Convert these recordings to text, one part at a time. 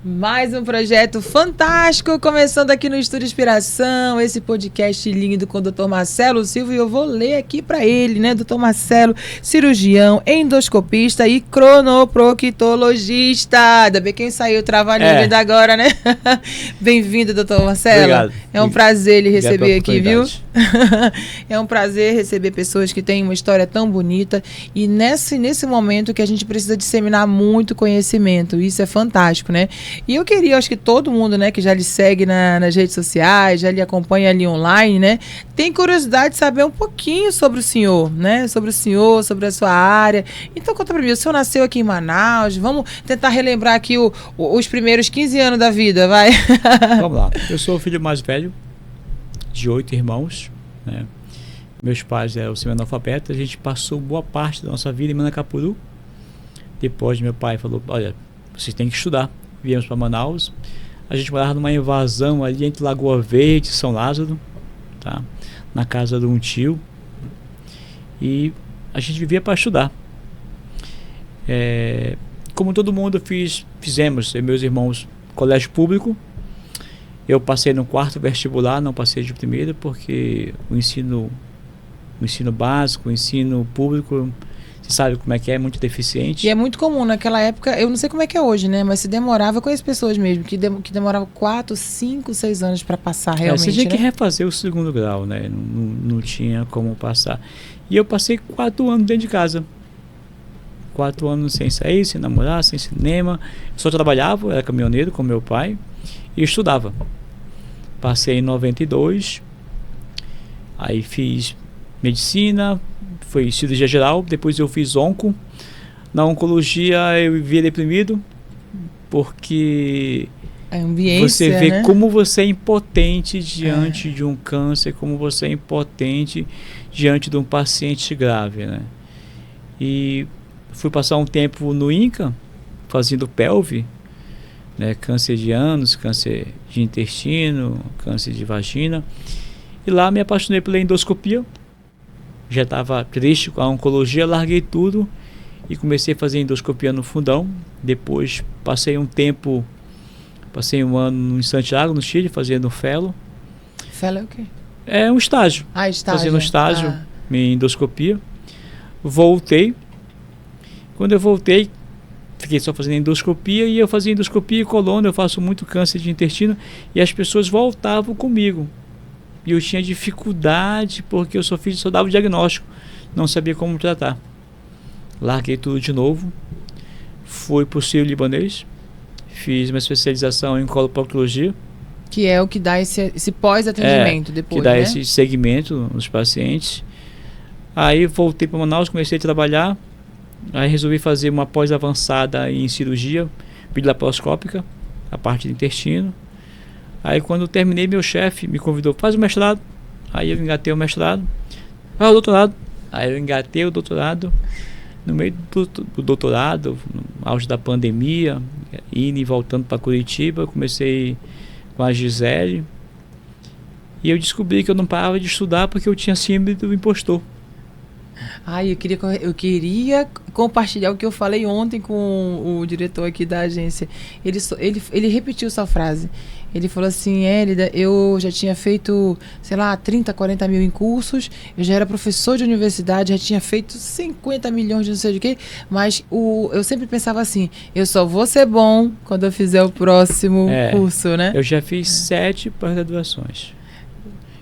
Mais um projeto fantástico, começando aqui no Estúdio Inspiração, esse podcast lindo com o Dr. Marcelo Silva, e eu vou ler aqui para ele, né, Dr. Marcelo, cirurgião, endoscopista e cronoproctologista. Ainda bem quem saiu trabalhando agora, né? Bem-vindo, Dr. Marcelo. Obrigado. É um prazer lhe receber aqui, viu? É um prazer receber pessoas que têm uma história tão bonita e nesse momento que a gente precisa disseminar muito conhecimento, isso é fantástico, né? E eu queria, acho que todo mundo, né, que já lhe segue nas redes sociais, já lhe acompanha ali online, né, tem curiosidade de saber um pouquinho sobre o senhor, né, sobre o senhor, sobre a sua área. Então conta pra mim, o senhor nasceu aqui em Manaus, vamos tentar relembrar aqui os primeiros 15 anos da vida, vai? Vamos lá, eu sou o filho mais velho de 8 irmãos, né, meus pais eram semi-analfabetos, a gente passou boa parte da nossa vida em Manacapuru. Depois meu pai falou, olha, vocês têm que estudar. Viemos para Manaus, a gente morava numa invasão ali entre Lagoa Verde e São Lázaro, tá? Na casa de um tio, e a gente vivia para estudar. Como todo mundo fizemos, eu e meus irmãos, colégio público. Eu passei no 4º vestibular, não passei de primeira, porque o ensino básico, o ensino público, você sabe como é que é muito deficiente. E é muito comum naquela época, eu não sei como é que é hoje, né? Mas se demorava, eu conheço pessoas mesmo, que demorava 4, 5, 6 anos para passar realmente. Você tinha que né? refazer o 2º grau, né? Não tinha como passar. E eu passei 4 anos dentro de casa. 4 anos sem sair, sem namorar, sem cinema. Eu só trabalhava, era caminhoneiro com meu pai e estudava. Passei em 92, aí fiz medicina, foi cirurgia geral, depois eu fiz onco. Na oncologia eu vivia deprimido, porque você vê, né, como você é impotente diante de um câncer, como você é impotente diante de um paciente grave, né? E fui passar um tempo no INCA, fazendo pelve, né, câncer de ânus, câncer de intestino, câncer de vagina. E lá me apaixonei pela endoscopia. Já estava triste com a oncologia, larguei tudo e comecei a fazer endoscopia no Fundão. Depois passei um ano em Santiago, no Chile, fazendo fellow. Fellow é o quê? É um estágio. Estágio. Fazendo estágio em endoscopia. Voltei. Quando eu voltei, fiquei só fazendo endoscopia, e eu fazia endoscopia e coluna, eu faço muito câncer de intestino, e as pessoas voltavam comigo. E eu tinha dificuldade, porque eu só dava o diagnóstico, não sabia como tratar. Larguei tudo de novo, fui para o Sírio-Libanês, fiz uma especialização em coloproctologia. Que é o que dá esse pós-atendimento depois, que dá, né? esse segmento nos pacientes. Aí voltei para Manaus, comecei a trabalhar, aí resolvi fazer uma pós-avançada em cirurgia bilaparoscópica, a parte do intestino. Aí quando eu terminei, meu chefe me convidou, faz o mestrado. Aí eu engatei o mestrado. O doutorado. Aí eu engatei o doutorado. No meio do doutorado, no auge da pandemia, indo e voltando para Curitiba, comecei com a Gisele. E eu descobri que eu não parava de estudar porque eu tinha síndrome do impostor. Eu queria compartilhar o que eu falei ontem com o diretor aqui da agência. Ele repetiu essa frase. Ele falou assim, Hélida, eu já tinha feito, 30, 40 mil em cursos, eu já era professor de universidade, já tinha feito 50 milhões de não sei de quê, mas eu sempre pensava assim, eu só vou ser bom quando eu fizer o próximo curso, né? Eu já fiz 7 pós-graduações.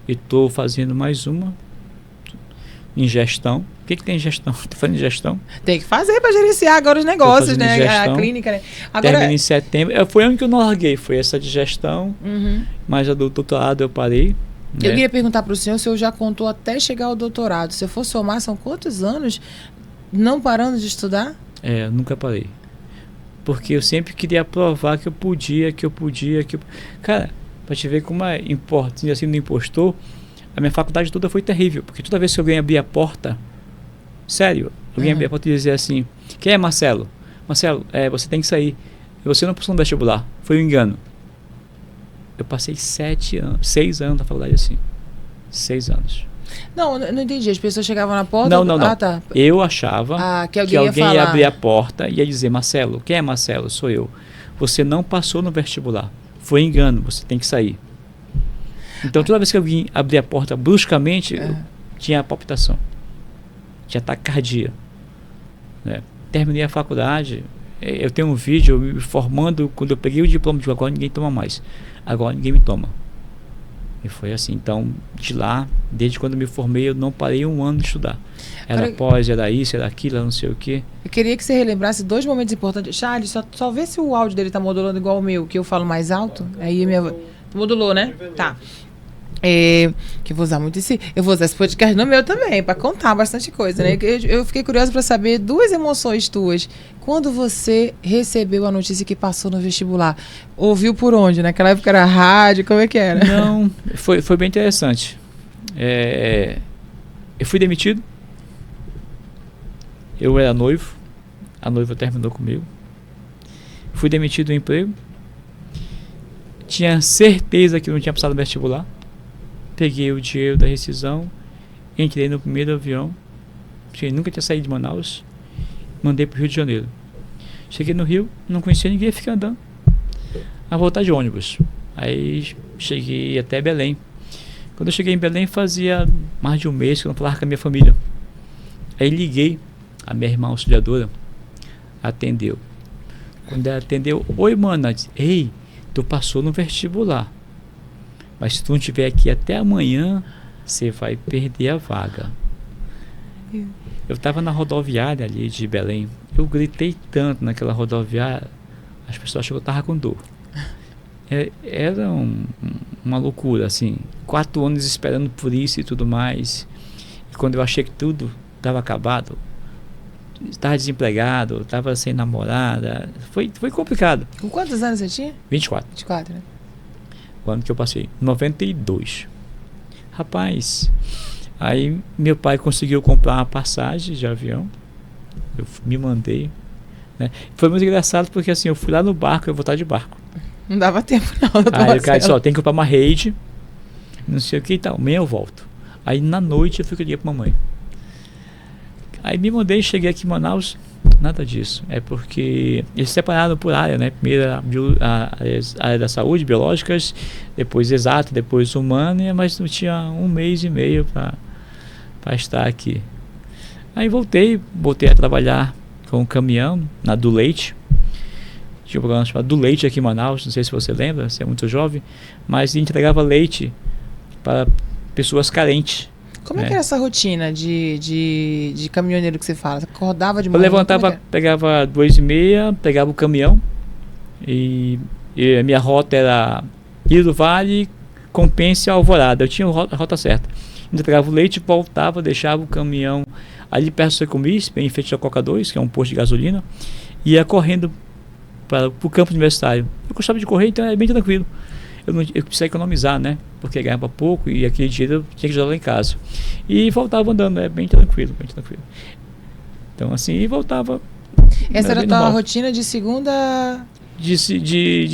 E estou fazendo mais uma em gestão. O que tem gestão? Estou fazendo gestão. Tem que fazer para gerenciar agora os negócios, né? Gestão, a clínica, né? Agora, termina em setembro. Foi a única que eu não larguei, foi essa de gestão. Mas a do doutorado eu parei. Eu queria perguntar para o senhor já contou até chegar ao doutorado. Se eu for somar, são quantos anos não parando de estudar? Eu nunca parei. Porque eu sempre queria provar que eu podia. Cara, para te ver como é importante, assim, no impostor, a minha faculdade toda foi terrível. Porque toda vez que alguém abria a porta, sério, alguém abria a porta e dizia assim, quem é Marcelo? Marcelo, você tem que sair. Você não passou no vestibular. Foi um engano. Eu passei 6 anos na faculdade assim. 6 anos. Não, não entendi. As pessoas chegavam na porta... Não. Ah, tá. Eu achava que alguém ia abrir a porta e ia dizer, Marcelo, quem é Marcelo? Sou eu. Você não passou no vestibular. Foi engano, você tem que sair. Então, toda vez que alguém abria a porta bruscamente, eu tinha palpitação. Tinha taquicardia. Né? Terminei a faculdade, eu tenho um vídeo me formando, quando eu peguei o diploma, de agora ninguém toma mais. Agora ninguém me toma. E foi assim. Então, de lá, desde quando eu me formei, eu não parei um ano de estudar. Era pós, era isso, era aquilo, era não sei o quê. Eu queria que você relembrasse 2 momentos importantes. Charles, só vê se o áudio dele tá modulando igual o meu, que eu falo mais alto. Aí minha... Modulou, né? Tá. Que eu vou usar muito eu vou usar esse podcast no meu também, para contar bastante coisa, né? Eu fiquei curiosa para saber 2 emoções tuas. Quando você recebeu a notícia que passou no vestibular, ouviu por onde? Naquela época era rádio, como é que era? Não, foi bem interessante. Eu fui demitido. Eu era noivo. A noiva terminou comigo. Fui demitido do emprego. Tinha certeza que não tinha passado no vestibular. Peguei o dinheiro da rescisão, entrei no primeiro avião, nunca tinha saído de Manaus, mandei para o Rio de Janeiro. Cheguei no Rio, não conhecia ninguém, fiquei andando a voltar de ônibus. Aí cheguei até Belém. Quando eu cheguei em Belém, fazia mais de um mês que eu não falava com a minha família. Aí liguei, a minha irmã auxiliadora atendeu. Quando ela atendeu, oi mana, ei, tu passou no vestibular. Mas se tu não estiver aqui até amanhã, você vai perder a vaga. Eu estava na rodoviária ali de Belém. Eu gritei tanto naquela rodoviária, as pessoas acharam que eu estava com dor. Era uma loucura, assim. 4 anos esperando por isso e tudo mais. E quando eu achei que tudo estava acabado, estava desempregado, estava sem namorada, foi complicado. Com quantos anos você tinha? 24. 24, né? O ano que eu passei, 92. Rapaz, aí meu pai conseguiu comprar uma passagem de avião. Eu me mandei, né? Foi muito engraçado porque assim, eu fui lá no barco, eu vou estar de barco. Não dava tempo não. Aí o cara disse, tem que comprar uma rede, não sei o que e tal, amanhã eu volto. Aí na noite eu fui que eu ia pra mamãe. Aí me mandei, cheguei aqui em Manaus, nada disso. É porque eles separaram por área, né? Primeiro a área da saúde, biológicas, depois exato, depois humana, mas não tinha 1 mês e meio para estar aqui. Aí voltei a trabalhar com um caminhão na Do Leite. Tinha um programa chamado Do Leite aqui em Manaus, não sei se você lembra, você é muito jovem, mas entregava leite para pessoas carentes. Como é que era essa rotina de caminhoneiro que você fala? Você acordava de manhã? Eu levantava, pegava 2h30, pegava o caminhão e a minha rota era Rio do Vale, Compensa e Alvorada. Eu tinha a rota certa. Entregava o leite, voltava, deixava o caminhão ali perto do Secumis, bem em frente ao Coca 2, que é um posto de gasolina, e ia correndo para o campo universitário. Eu gostava de correr, então é bem tranquilo. Eu precisava economizar, né? Porque ganhava pouco e aquele dinheiro eu tinha que jogar lá em casa. E voltava andando, bem tranquilo, bem tranquilo. Então assim, e voltava. Essa era a tua rotina de segunda... De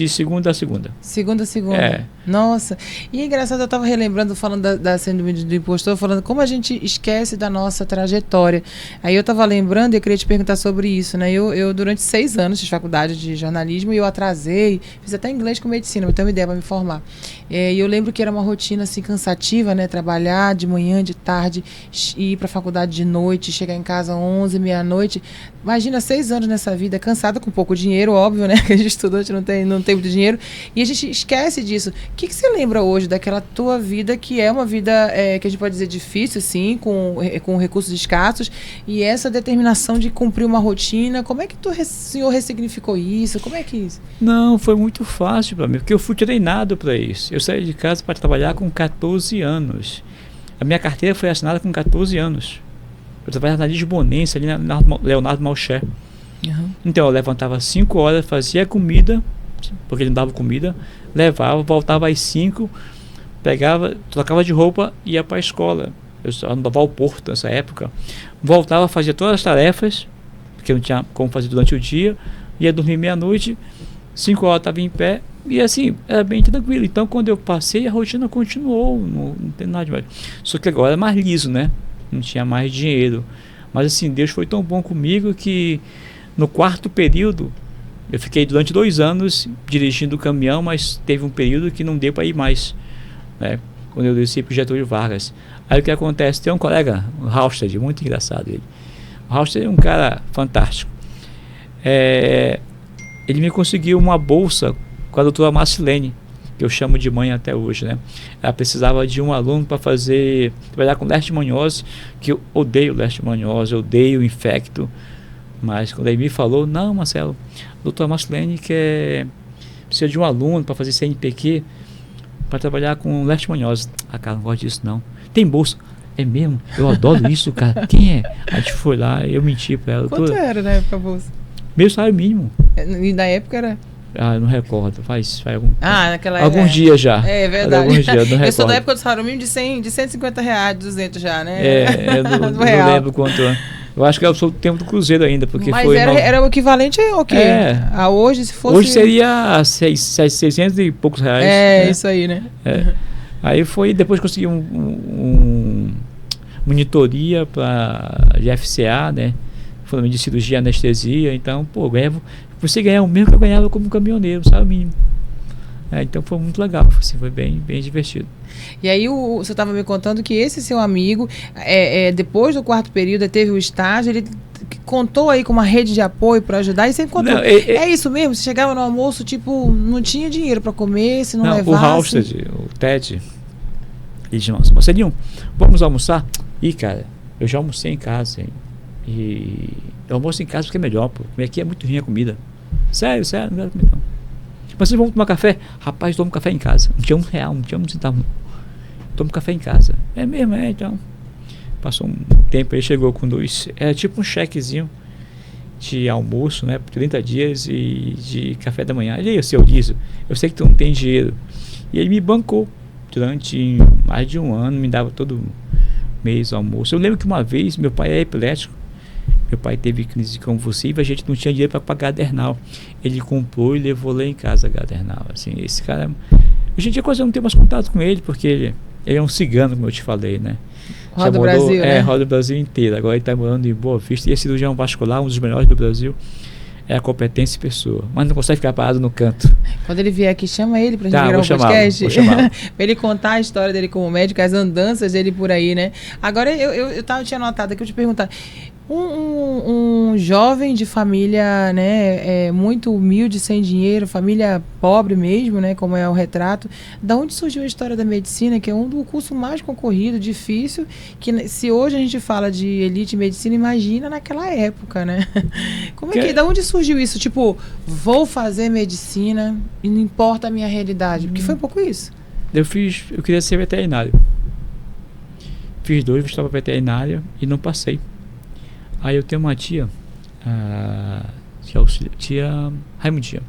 segunda a segunda. Segunda a segunda. Nossa. E é engraçado, eu estava relembrando, falando da síndrome do impostor, falando como a gente esquece da nossa trajetória. Aí eu estava lembrando e eu queria te perguntar sobre isso, né? Eu durante 6 anos fiz faculdade de jornalismo e eu atrasei, fiz até inglês com medicina, mas tenho uma ideia para me formar. E eu lembro que era uma rotina assim cansativa, né? Trabalhar de manhã, de tarde, ir para a faculdade de noite, chegar em casa 11, meia-noite. Imagina 6 anos nessa vida, cansada com pouco dinheiro, óbvio, né? Que a gente estudante não tem muito dinheiro. E a gente esquece disso. O que você lembra hoje daquela tua vida, que é uma vida que a gente pode dizer difícil, sim, com recursos escassos, e essa determinação de cumprir uma rotina? Como é que o senhor ressignificou isso? Como é que é isso? Não, foi muito fácil para mim, porque eu fui treinado para isso. Eu saí de casa para trabalhar com 14 anos. A minha carteira foi assinada com 14 anos. Eu trabalhava na Lisbonense, ali na Leonardo Malcher. Uhum. Então eu levantava às 5 horas, fazia comida, porque ele não dava comida, levava, voltava às 5, pegava, trocava de roupa e ia para a escola. Eu andava ao Porto nessa época, voltava, fazia todas as tarefas, porque não tinha como fazer durante o dia, ia dormir meia-noite, 5 horas estava em pé, E assim, era bem tranquilo. Então, quando eu passei, a rotina continuou, não tem nada demais. Só que agora é mais liso, né? Não tinha mais dinheiro. Mas assim, Deus foi tão bom comigo que no 4º período, eu fiquei durante 2 anos dirigindo o caminhão, mas teve um período que não deu para ir mais, né? Quando eu desci para o Getúlio Vargas. Aí o que acontece? Tem um colega, o Halstead, muito engraçado ele. O Halstead é um cara fantástico. Ele me conseguiu uma bolsa com a doutora Marcilene, que eu chamo de mãe até hoje, né? Ela precisava de um aluno para trabalhar com leishmaniose, que eu odeio leishmaniose, eu odeio infecto, mas quando ele me falou, não, Marcelo, a doutora Marcilene precisa de um aluno para fazer CNPq, para trabalhar com leishmaniose. Cara, não gosto disso não. Tem bolsa. É mesmo? Eu adoro isso, cara. Quem é? A gente foi lá, eu menti para ela. Quanto era na época a bolsa? Meu salário mínimo. E na época era? Não recordo, faz alguns dias já. É verdade. Alguns dias, não eu sou da recordo. época do salário mínimo de 150 reais, 200 já, né? Eu não lembro quanto. Eu acho que eu sou do tempo do Cruzeiro ainda, porque mas foi... era o equivalente ao quê? A hoje, se fosse... Hoje seria 600 e poucos reais. Né? Isso aí, né? Aí depois consegui monitoria para GFCA, né? Fundamento de cirurgia, anestesia. Então, você ganhava o mesmo que eu ganhava como caminhoneiro, sabe, mínimo. Então foi muito legal, assim, foi bem divertido. E aí você estava me contando que esse seu amigo, depois do 4º período, teve o estágio, ele contou aí com uma rede de apoio para ajudar, e você encontrou. Não, é isso mesmo? Você chegava no almoço, tipo, não tinha dinheiro para comer, se não levasse... O Halstead, o Ted, ele disse, nossa, Marcelinho, vamos almoçar? Cara, eu já almocei em casa, hein? E eu almoço em casa porque é melhor, pô. Aqui é muito ruim a comida. Sério, não quero comer não. Mas vocês vão tomar café? Rapaz, tomo café em casa. Não tinha R$1, não tinha um centavo. Tomo café em casa. É mesmo, então. Passou um tempo, ele chegou com 2. Era tipo um chequezinho de almoço, né? Por 30 dias e de café da manhã. Ele, seu Liso, eu sei que tu não tem dinheiro. E ele me bancou durante mais de 1 ano, me dava todo mês o almoço. Eu lembro que uma vez, meu pai é epilético. Meu pai teve crise convulsiva, a gente não tinha dinheiro para pagar Gadernal. Ele comprou e levou lá em casa Gadernal. Assim, esse cara... Hoje em dia quase eu não tenho mais contato com ele, porque ele é um cigano, como eu te falei, né? Roda o Brasil, né? Roda o Brasil inteiro. Agora ele está morando em Boa Vista e é cirurgião vascular, um dos melhores do Brasil. É a competência e pessoa. Mas não consegue ficar parado no canto. Quando ele vier aqui, chama ele pra gente virar um podcast. Vou chamá-lo. Pra ele contar a história dele como médico, as andanças dele por aí, né? Agora, eu tinha notado aqui, eu te perguntar. Um jovem de família, né, muito humilde, sem dinheiro, família pobre mesmo, né, como é o retrato. Da onde surgiu a história da medicina, que é um do curso mais concorrido, difícil, que se hoje a gente fala de elite medicina, imagina naquela época, né? Como é que, da onde surgiu isso? Tipo, vou fazer medicina e não importa a minha realidade, porque foi um pouco isso. Eu queria ser veterinário. Fiz 2 vestibular para veterinária e não passei. Aí eu tenho uma tia, tia Raimundinha.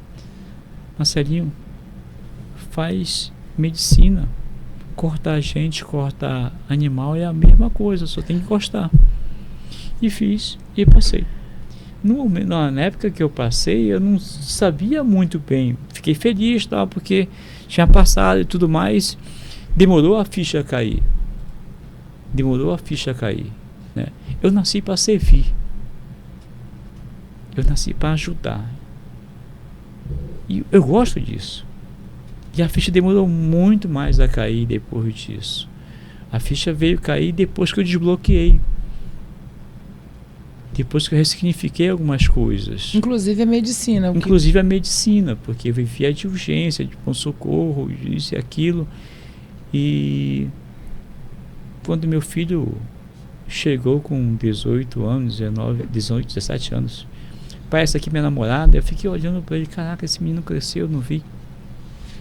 Marcelinho, faz medicina. Cortar gente, cortar animal é a mesma coisa, só tem que gostar. E fiz e passei. Na época que eu passei, eu não sabia muito bem. Fiquei feliz, tal, porque tinha passado e tudo mais. Demorou a ficha cair. Né? Eu nasci para servir. Eu nasci para ajudar. E eu gosto disso. E a ficha demorou muito mais a cair depois disso. A ficha veio cair depois que eu desbloqueei. Depois que eu ressignifiquei algumas coisas. Inclusive a medicina. Inclusive a medicina, porque eu vivia de urgência, de pronto-socorro, isso e aquilo. E quando meu filho chegou com 18 anos, 17 anos, parece aqui minha namorada, eu fiquei olhando para ele, caraca, esse menino cresceu, eu não vi.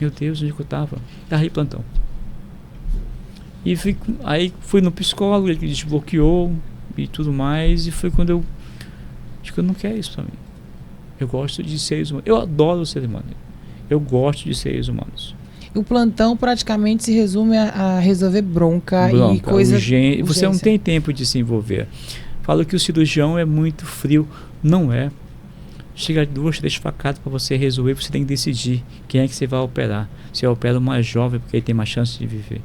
Meu Deus, onde que eu estava em plantão. E aí fui no psicólogo, ele desbloqueou e tudo mais, e foi quando eu acho que eu não quero isso para mim. Eu gosto de seres humanos, eu adoro seres humanos, eu gosto de seres humanos. O plantão praticamente se resume a resolver bronca e coisa... Urgência. Você não tem tempo de se envolver. Falo que o cirurgião é muito frio. Não é. chega 2, 3 facadas para você resolver, você tem que decidir quem é que você vai operar. Você opera o mais jovem porque ele tem mais chance de viver.